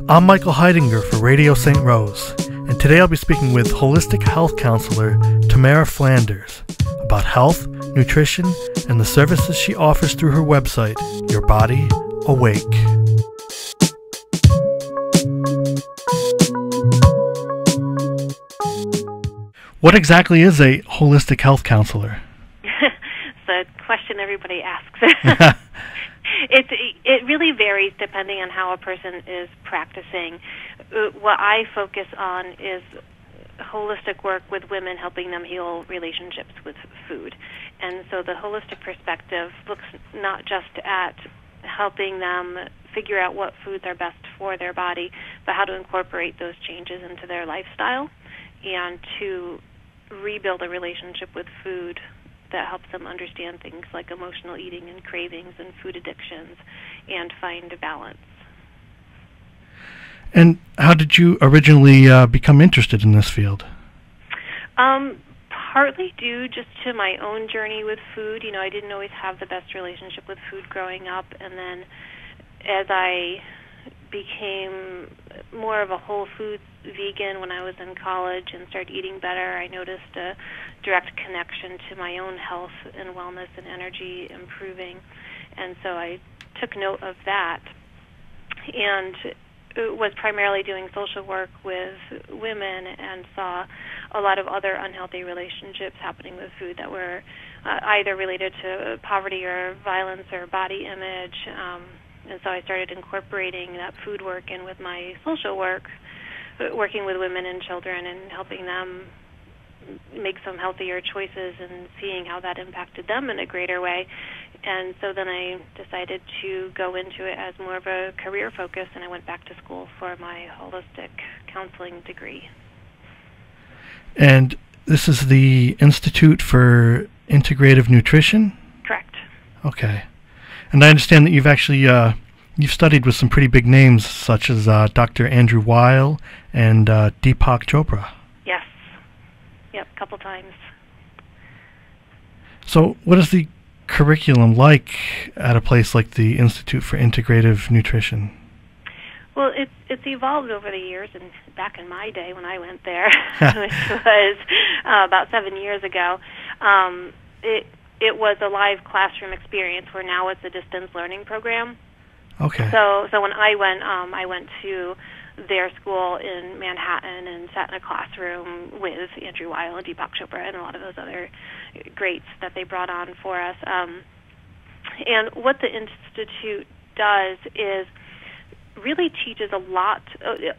I'm Michael Heidinger for Radio St. Rose, and today I'll be speaking with holistic health counselor Tamara Flanders about health, nutrition, and the services she offers through her website, Your Body Awake. What exactly is a holistic health counselor? It's a question everybody asks. It really varies depending on how a person is practicing. What I focus on is holistic work with women, helping them heal relationships with food. And so the holistic perspective looks not just at helping them figure out what foods are best for their body, but how to incorporate those changes into their lifestyle and to rebuild a relationship with food that helps them understand things like emotional eating and cravings and food addictions and find a balance. And how did you originally become interested in this field? Partly due just to my own journey with food. You know, I didn't always have the best relationship with food growing up, and then as I became more of a whole foods vegan when I was in college and started eating better, I noticed a direct connection to my own health and wellness and energy improving. And so I took note of that and was primarily doing social work with women and saw a lot of other unhealthy relationships happening with food that were either related to poverty or violence or body image. And so I started incorporating that food work in with my social work, working with women and children and helping them make some healthier choices and seeing how that impacted them in a greater way. And so then I decided to go into it as more of a career focus, and I went back to school for my holistic counseling degree. And this is the Institute for Integrative Nutrition? Correct. Okay. And I understand that you've actually you've studied with some pretty big names, such as Dr. Andrew Weil and Deepak Chopra. Yes. Yep, a couple times. So what is the curriculum like at a place like the Institute for Integrative Nutrition? Well, it's evolved over the years, and back in my day when I went there, which was about 7 years ago, it was a live classroom experience where now it's a distance learning program. Okay. So when I went to their school in Manhattan and sat in a classroom with Andrew Weil and Deepak Chopra and a lot of those other greats that they brought on for us. And what the Institute does is really teaches a lot,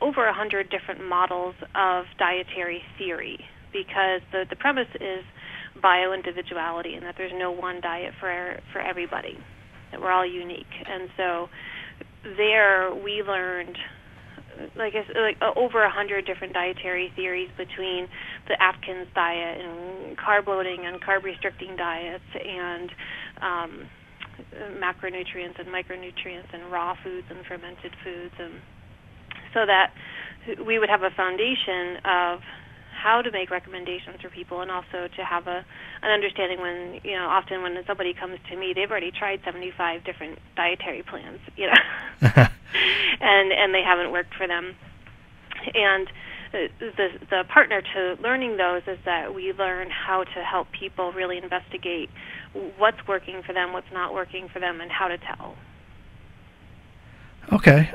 over 100 different models of dietary theory, because the premise is bio-individuality and that there's no one diet for everybody, that we're all unique. And so there we learned like over 100 different dietary theories between the Atkins diet and carb loading and carb restricting diets and macronutrients and micronutrients and raw foods and fermented foods, and so that we would have a foundation of how to make recommendations for people, and also to have an understanding when, you know, often when somebody comes to me, they've already tried 75 different dietary plans, you know, and they haven't worked for them. And the partner to learning those is that we learn how to help people really investigate what's working for them, what's not working for them, and how to tell. Okay.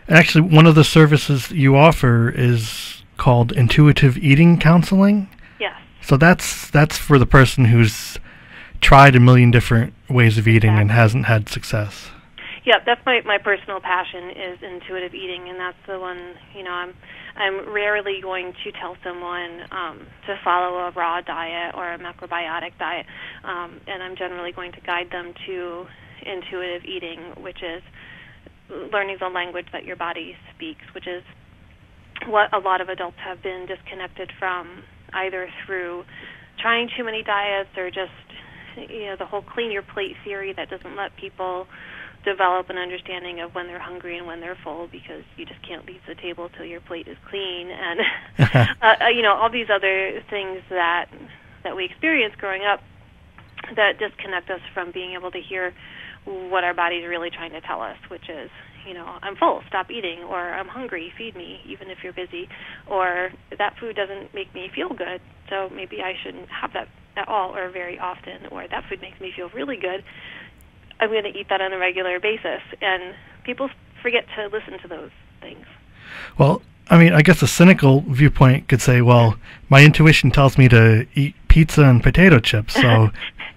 Actually, one of the services you offer is called intuitive eating counseling. Yes. So that's for the person who's tried a million different ways of eating and hasn't had success. Yeah, that's my personal passion is intuitive eating, and that's the one, you know, I'm rarely going to tell someone to follow a raw diet or a macrobiotic diet, and I'm generally going to guide them to intuitive eating, which is learning the language that your body speaks, which is what a lot of adults have been disconnected from, either through trying too many diets or just, you know, the whole clean your plate theory that doesn't let people develop an understanding of when they're hungry and when they're full, because you just can't leave the table till your plate is clean, and you know, all these other things that we experience growing up that disconnect us from being able to hear what our body's really trying to tell us, which is, I'm full, stop eating, or I'm hungry, feed me, even if you're busy, or that food doesn't make me feel good, so maybe I shouldn't have that at all or very often, or that food makes me feel really good, I'm going to eat that on a regular basis. And people forget to listen to those things. Well, I mean, I guess a cynical viewpoint could say, well, my intuition tells me to eat pizza and potato chips, so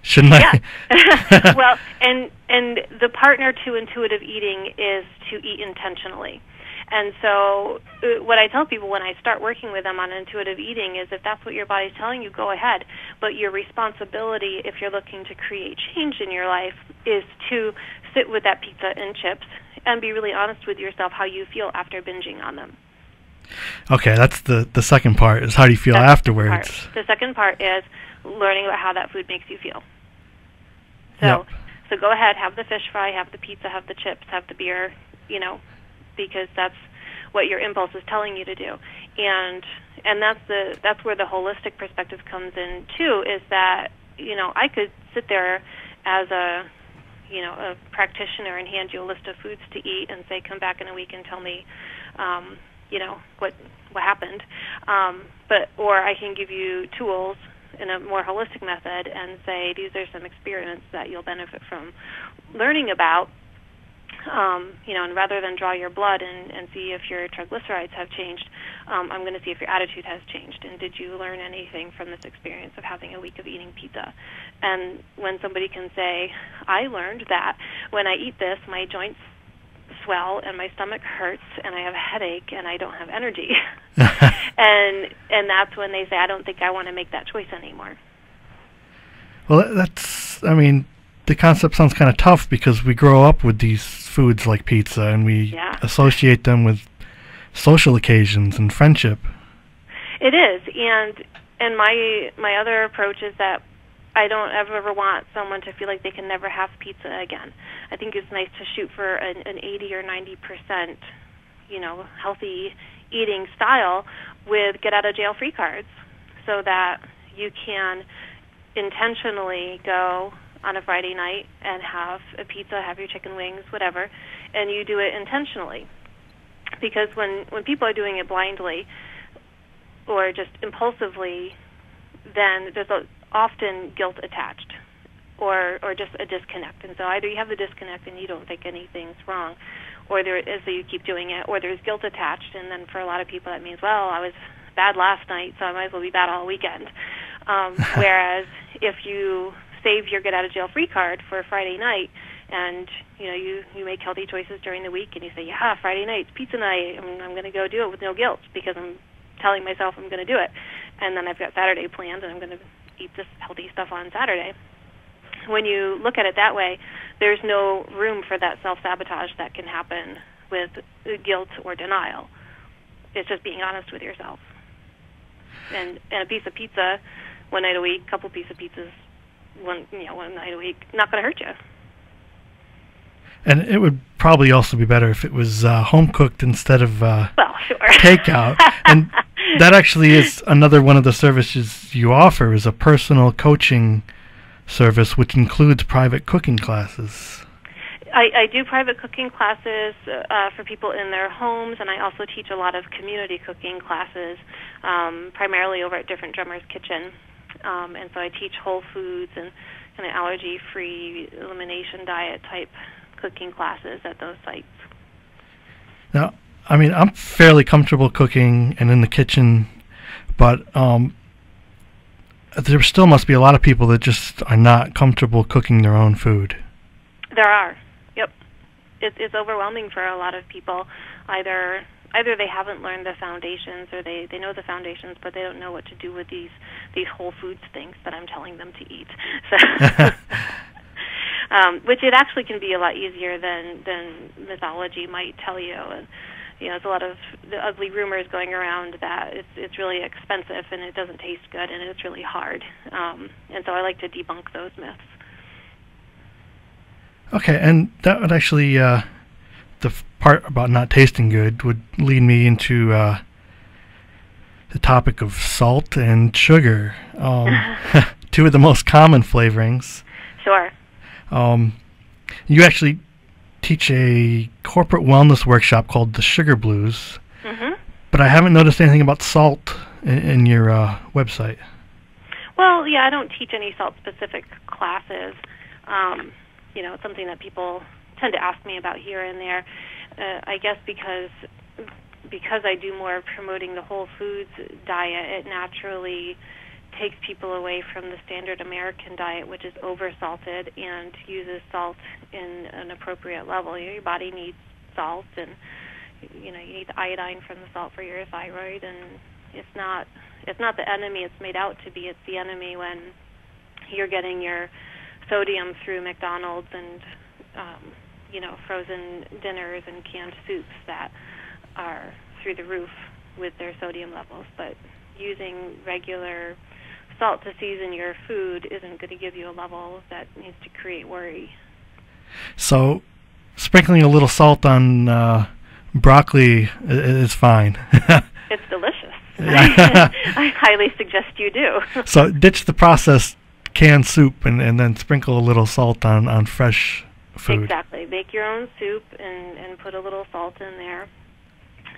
shouldn't I? Well, and the partner to intuitive eating is to eat intentionally. And so what I tell people when I start working with them on intuitive eating is, if that's what your body's telling you, go ahead. But your responsibility, if you're looking to create change in your life, is to sit with that pizza and chips and be really honest with yourself how you feel after binging on them. Okay, that's the second part, is how do you feel afterwards? The second part is learning about how that food makes you feel. So go ahead, have the fish fry, have the pizza, have the chips, have the beer, because that's what your impulse is telling you to do. And that's where the holistic perspective comes in too, is that, I could sit there as a practitioner and hand you a list of foods to eat and say, come back in a week and tell me, what happened. Or I can give you tools in a more holistic method and say, these are some experiments that you'll benefit from learning about, and rather than draw your blood and see if your triglycerides have changed, I'm going to see if your attitude has changed, and did you learn anything from this experience of having a week of eating pizza. And when somebody can say, I learned that when I eat this, my joints swell and my stomach hurts and I have a headache and I don't have energy. and that's when they say, I don't think I want to make that choice anymore. Well, the concept sounds kind of tough, because we grow up with these foods like pizza and we associate them with social occasions and friendship. It is, and my other approach is that I don't ever want someone to feel like they can never have pizza again. I think it's nice to shoot for an 80 or 90%, healthy eating style with get-out-of-jail-free cards, so that you can intentionally go on a Friday night and have a pizza, have your chicken wings, whatever, and you do it intentionally. Because when people are doing it blindly or just impulsively, then there's often guilt attached, or just a disconnect. And so either you have the disconnect and you don't think anything's wrong, or so you keep doing it, or there's guilt attached, and then for a lot of people that means, well, I was bad last night, so I might as well be bad all weekend. Whereas if you save your get-out-of-jail-free card for a Friday night, and you make healthy choices during the week, and you say, yeah, Friday night's pizza night, I'm going to go do it with no guilt, because I'm telling myself I'm going to do it. And then I've got Saturday planned, and I'm going to eat this healthy stuff on Saturday. When you look at it that way, there's no room for that self-sabotage that can happen with guilt or denial. It's just being honest with yourself. And a piece of pizza one night a week, couple piece of pizzas one night a week, not going to hurt you. And it would probably also be better if it was home cooked instead of takeout. And that actually is another one of the services you offer, is a personal coaching service, which includes private cooking classes. I do private cooking classes for people in their homes, and I also teach a lot of community cooking classes, primarily over at Different Drummers Kitchen. And so I teach whole foods and kind of allergy-free elimination diet type cooking classes at those sites. Now, I'm fairly comfortable cooking and in the kitchen, but there still must be a lot of people that just are not comfortable cooking their own food. There are. Yep. It's overwhelming for a lot of people. Either they haven't learned the foundations, or they know the foundations, but they don't know what to do with these whole foods things that I'm telling them to eat. So, which it actually can be a lot easier than mythology might tell you. And there's a lot of the ugly rumors going around that it's really expensive and it doesn't taste good and it's really hard. And so I like to debunk those myths. Okay, and that would actually the part about not tasting good would lead me into the topic of salt and sugar, two of the most common flavorings. Sure. you actually teach a corporate wellness workshop called the Sugar Blues, but I haven't noticed anything about salt in your website. Well, yeah, I don't teach any salt-specific classes. It's something that people tend to ask me about here and there. I guess because I do more promoting the whole foods diet, it naturally takes people away from the standard American diet, which is over-salted and uses salt in an appropriate level. Your body needs salt, and you need the iodine from the salt for your thyroid, and it's not the enemy it's made out to be. It's the enemy when you're getting your sodium through McDonald's and frozen dinners and canned soups that are through the roof with their sodium levels. But using regular salt to season your food isn't going to give you a level that needs to create worry. So sprinkling a little salt on broccoli is fine. It's delicious. I highly suggest you do. So ditch the processed canned soup and then sprinkle a little salt on fresh food. Exactly. Make your own soup and put a little salt in there.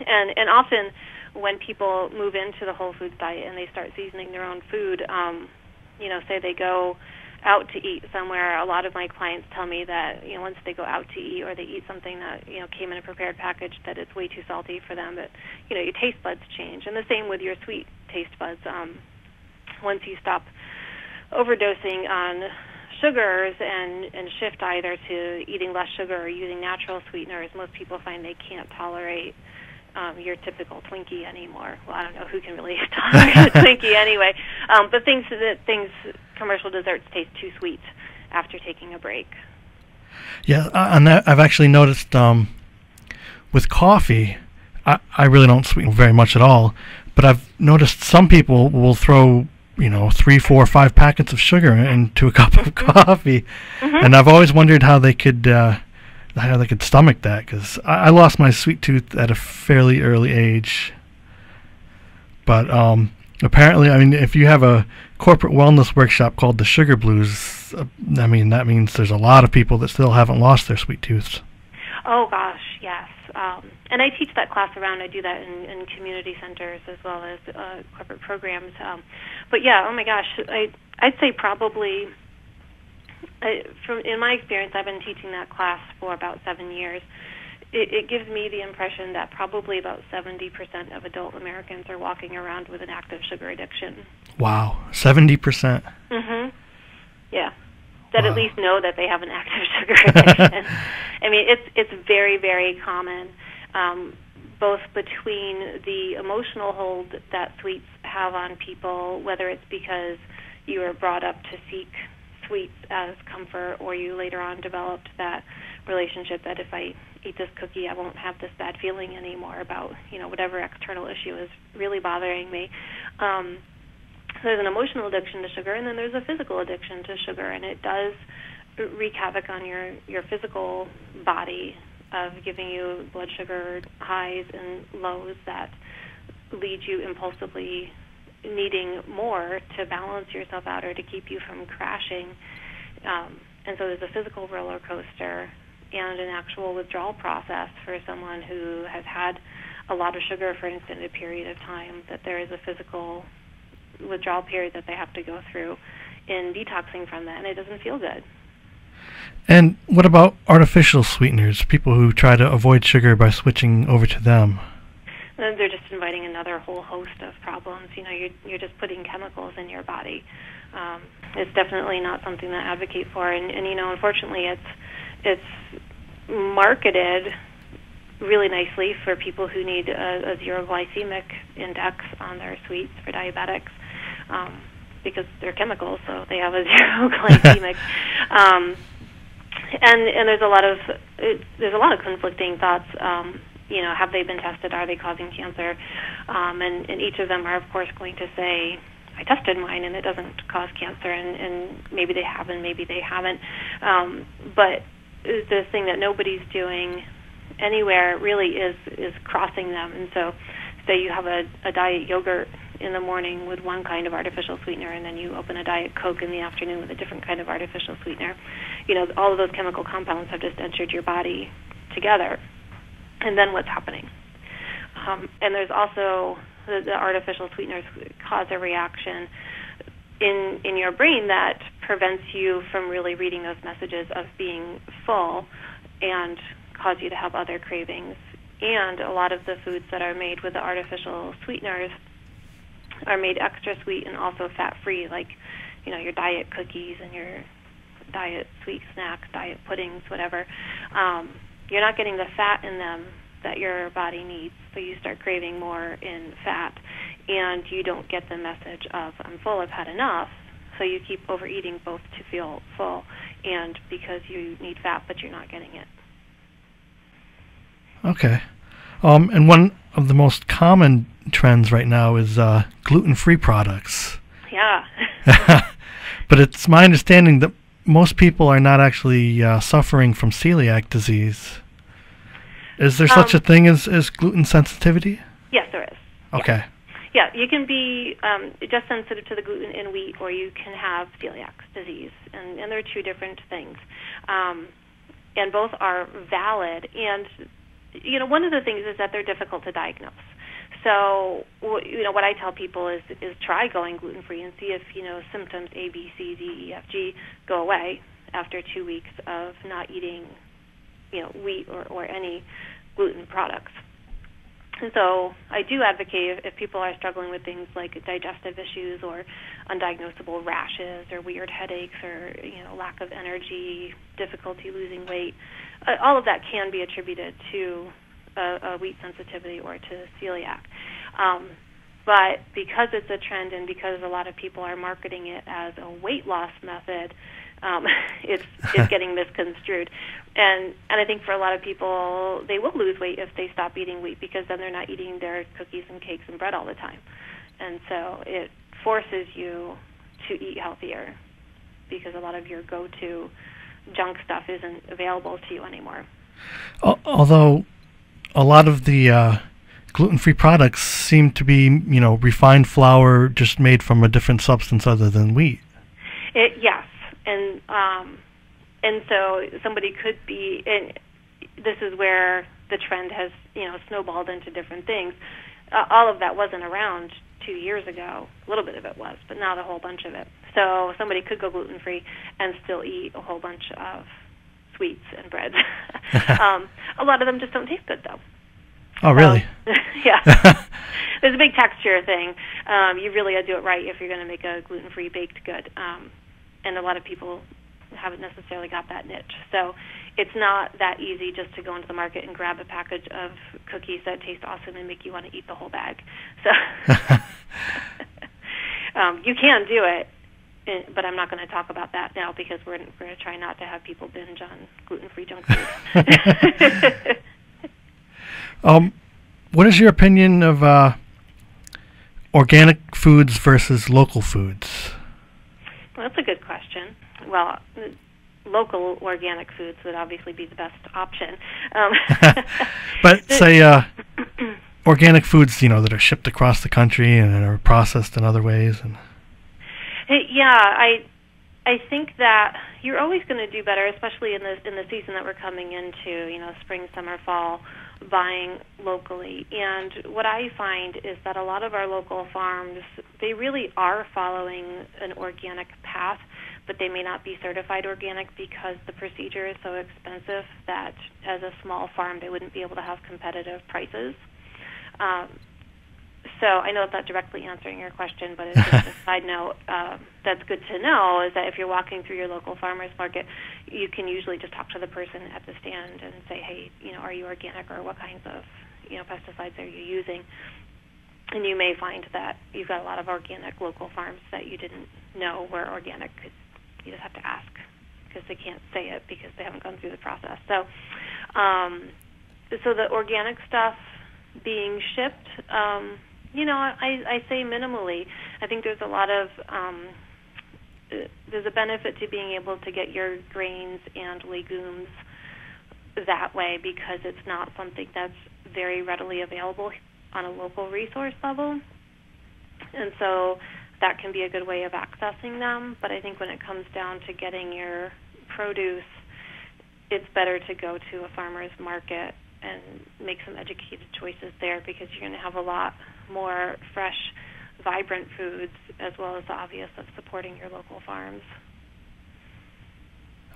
And often when people move into the whole foods diet and they start seasoning their own food, say they go out to eat somewhere, a lot of my clients tell me that once they go out to eat or they eat something that came in a prepared package, that it's way too salty for them. But your taste buds change, and the same with your sweet taste buds. Once you stop overdosing on sugars and shift either to eating less sugar or using natural sweeteners, most people find they can't tolerate your typical Twinkie anymore. Well, I don't know who can really tolerate a Twinkie anyway. But commercial desserts taste too sweet after taking a break. Yeah, and I've actually noticed with coffee, I really don't sweeten very much at all. But I've noticed some people will throw 3, 4, 5 packets of sugar into a cup of coffee, and I've always wondered how they could stomach that, because I lost my sweet tooth at a fairly early age. But apparently, if you have a corporate wellness workshop called the Sugar Blues, that means there's a lot of people that still haven't lost their sweet tooths. Oh gosh, yes. And I teach that class around. I do that in community centers as well as corporate programs. But yeah, oh my gosh, I'd say probably, in my experience, I've been teaching that class for about 7 years. It gives me the impression that probably about 70% of adult Americans are walking around with an active sugar addiction. Wow, 70%. Yeah. That at least know that they have an active sugar addiction. It's very, very common, both between the emotional hold that sweets have on people, whether it's because you were brought up to seek sweets as comfort, or you later on developed that relationship that if I eat this cookie, I won't have this bad feeling anymore about whatever external issue is really bothering me. There's an emotional addiction to sugar, and then there's a physical addiction to sugar, and it does wreak havoc on your physical body, of giving you blood sugar highs and lows that lead you impulsively needing more to balance yourself out or to keep you from crashing. And so there's a physical roller coaster and an actual withdrawal process for someone who has had a lot of sugar for an extended period of time, that there is a physical withdrawal period that they have to go through in detoxing from that, and it doesn't feel good. And what about artificial sweeteners, people who try to avoid sugar by switching over to them? And they're just inviting another whole host of problems. You're just putting chemicals in your body. It's definitely not something that I advocate for, and unfortunately it's marketed really nicely for people who need a zero glycemic index on their sweets for diabetics, because they're chemicals, so they have a zero glycemic. And there's a lot of conflicting thoughts. Have they been tested? Are they causing cancer? And each of them are, of course, going to say, I tested mine and it doesn't cause cancer, and maybe they have and maybe they haven't. But the thing that nobody's doing anywhere really is crossing them. And so say you have a diet yogurt in the morning with one kind of artificial sweetener, and then you open a Diet Coke in the afternoon with a different kind of artificial sweetener. All of those chemical compounds have just entered your body together, and then what's happening? And there's also the artificial sweeteners cause a reaction in your brain that prevents you from really reading those messages of being full and cause you to have other cravings. And a lot of the foods that are made with the artificial sweeteners are made extra sweet and also fat-free, like, your diet cookies and your diet sweet snacks, diet puddings, whatever. You're not getting the fat in them that your body needs, so you start craving more in fat, and you don't get the message of, I'm full, I've had enough, so you keep overeating both to feel full and because you need fat, but you're not getting it. Okay. And one of the most common trends right now is gluten-free products. Yeah. But it's my understanding that most people are not actually suffering from celiac disease. Is there such a thing as gluten sensitivity? Yes, there is. Okay. Yeah, you can be just sensitive to the gluten in wheat, or you can have celiac disease, and they're two different things. And both are valid, and one of the things is that they're difficult to diagnose. So, what I tell people is try going gluten-free and see if, symptoms A, B, C, D, E, F, G go away after 2 weeks of not eating, wheat or any gluten products. And so I do advocate if people are struggling with things like digestive issues or undiagnosable rashes or weird headaches or, lack of energy, difficulty losing weight, all of that can be attributed to a wheat sensitivity or to celiac. But because it's a trend and because a lot of people are marketing it as a weight loss method, it's getting misconstrued. And I think for a lot of people, they will lose weight if they stop eating wheat because then they're not eating their cookies and cakes and bread all the time. And so it forces you to eat healthier because a lot of your go-to junk stuff isn't available to you anymore. Although a lot of the gluten-free products seem to be, refined flour just made from a different substance other than wheat. Yes, and so somebody could be, and this is where the trend has, snowballed into different things. All of that wasn't around 2 years ago. A little bit of it was, but not a whole bunch of it. So somebody could go gluten-free and still eat a whole bunch of sweets and bread. A lot of them just don't taste good, though. Oh, really? Yeah. There's a big texture thing. You really got to do it right if you're going to make a gluten-free baked good. And a lot of people haven't necessarily got that niche. So it's not that easy just to go into the market and grab a package of cookies that taste awesome and make you want to eat the whole bag. So you can do it, but I'm not going to talk about that now because we're going to try not to have people binge on gluten-free junk food. What is your opinion of organic foods versus local foods? Well, that's a good question. Well, local organic foods would obviously be the best option. But say organic foods, that are shipped across the country and are processed in other ways. Yeah, I think that you're always going to do better, especially in the season that we're coming into, spring, summer, fall, buying locally. And what I find is that a lot of our local farms, they really are following an organic path, but they may not be certified organic because the procedure is so expensive that as a small farm they wouldn't be able to have competitive prices. So I know it's not directly answering your question, but it's just a side note that's good to know is that if you're walking through your local farmer's market, you can usually just talk to the person at the stand and say, hey, are you organic or what kinds of, pesticides are you using? And you may find that you've got a lot of organic local farms that you didn't know were organic. You just have to ask because they can't say it because they haven't gone through the process. So, so the organic stuff being shipped, I say minimally. I think there's a lot of there's a benefit to being able to get your grains and legumes that way because it's not something that's very readily available on a local resource level. And so that can be a good way of accessing them. But I think when it comes down to getting your produce, it's better to go to a farmer's market and make some educated choices there, because you're going to have a lot more fresh, vibrant foods, as well as the obvious of supporting your local farms.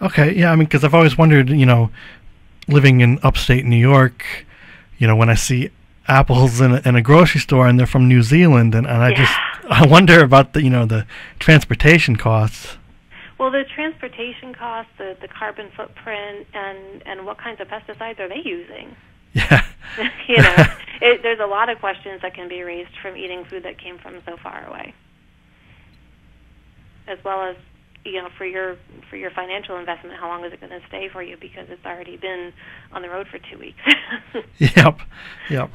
Okay, yeah, I mean, because I've always wondered, living in upstate New York, when I see apples in a grocery store and they're from New Zealand, and I wonder about the transportation costs. Well, the transportation costs, the carbon footprint, and what kinds of pesticides are they using? Yeah. There's a lot of questions that can be raised from eating food that came from so far away, as well as for your financial investment. How long is it going to stay for you, because it's already been on the road for 2 weeks? Yep.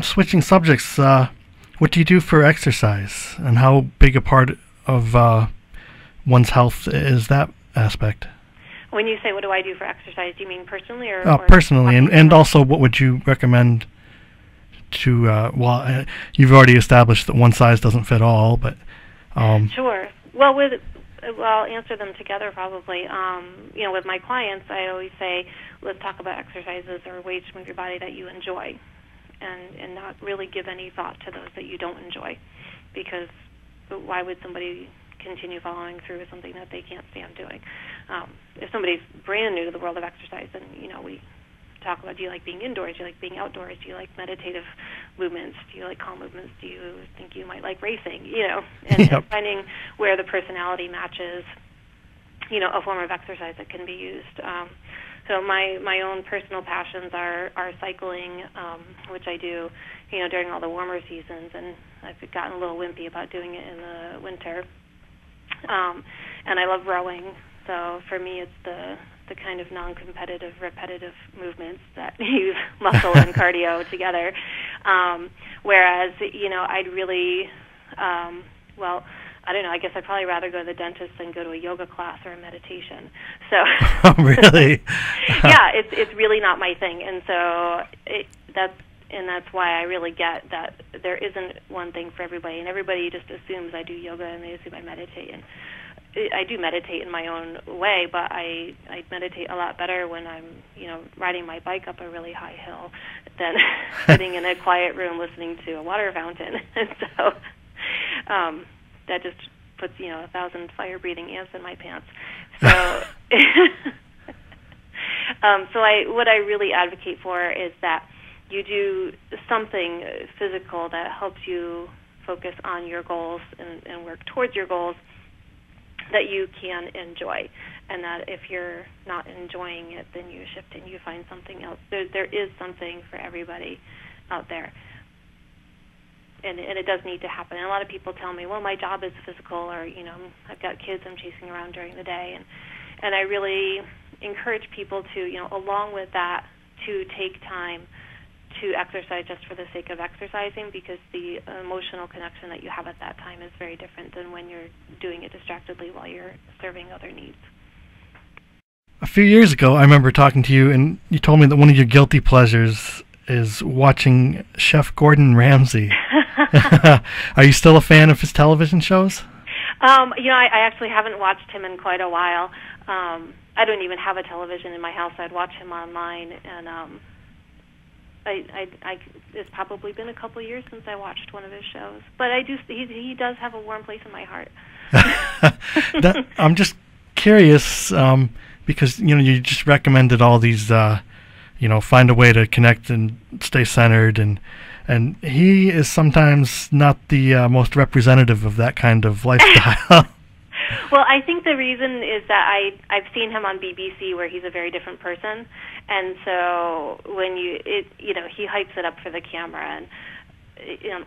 Switching subjects, what do you do for exercise, and how big a part of one's health is that aspect? When you say what do I do for exercise, do you mean personally or personally, and also what would you recommend to, you've already established that one size doesn't fit all, but... Sure. Well, I'll answer them together probably. With my clients, I always say, let's talk about exercises or ways to move your body that you enjoy, and not really give any thought to those that you don't enjoy, because why would somebody continue following through with something that they can't stand doing? If somebody's brand new to the world of exercise, then we talk about, do you like being indoors? Do you like being outdoors? Do you like meditative movements? Do you like calm movements? Do you think you might like racing? And finding where the personality matches, a form of exercise that can be used. So my own personal passions are cycling, which I do, during all the warmer seasons, and I've gotten a little wimpy about doing it in the winter. And I love rowing. So for me, it's the kind of non-competitive, repetitive movements that use muscle and cardio together. Whereas, I'd really, I don't know, I guess I'd probably rather go to the dentist than go to a yoga class or a meditation. So Oh, really? Yeah, it's really not my thing. And so that's why I really get that there isn't one thing for everybody, and everybody just assumes I do yoga and they assume I meditate. And I do meditate in my own way, but I meditate a lot better when I'm, riding my bike up a really high hill than sitting in a quiet room listening to a water fountain. And so that just puts, 1,000 fire-breathing ants in my pants. So, what I really advocate for is that you do something physical that helps you focus on your goals and work towards your goals that you can enjoy, and that if you're not enjoying it, then you shift and you find something else. There is something for everybody out there, and it does need to happen. And a lot of people tell me, well, my job is physical, or I've got kids I'm chasing around during the day, and I really encourage people to, along with that, to take time to exercise just for the sake of exercising, because the emotional connection that you have at that time is very different than when you're doing it distractedly while you're serving other needs. A few years ago, I remember talking to you, and you told me that one of your guilty pleasures is watching Chef Gordon Ramsay. Are you still a fan of his television shows? I actually haven't watched him in quite a while. I don't even have a television in my house. I'd watch him online, and it's probably been a couple of years since I watched one of his shows, but he does have a warm place in my heart. I'm just curious, because you just recommended all these, find a way to connect and stay centered, and he is sometimes not the most representative of that kind of lifestyle. Well, I think the reason is that I've seen him on BBC, where he's a very different person, and so when he hypes it up for the camera, and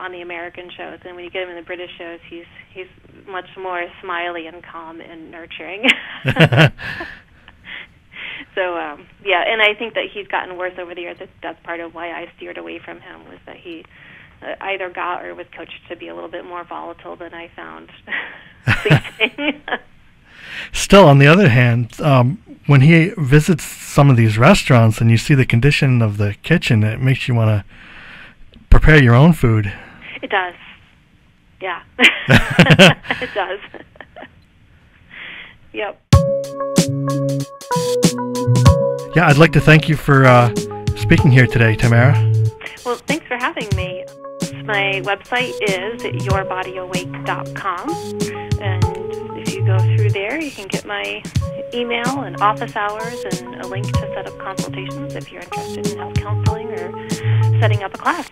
on the American shows, and when you get him in the British shows, he's much more smiley and calm and nurturing. So and I think that he's gotten worse over the years. That's part of why I steered away from him, was that he either got or was coached to be a little bit more volatile than I found pleasing. Still, on the other hand, when he visits some of these restaurants and you see the condition of the kitchen, it makes you want to prepare your own food. It does. Yeah. It does. Yep. Yeah, I'd like to thank you for speaking here today, Tamara. Well, thanks for having me. My website is yourbodyawake.com, and if you go through there, you can get my email and office hours and a link to set up consultations if you're interested in health counseling or setting up a class.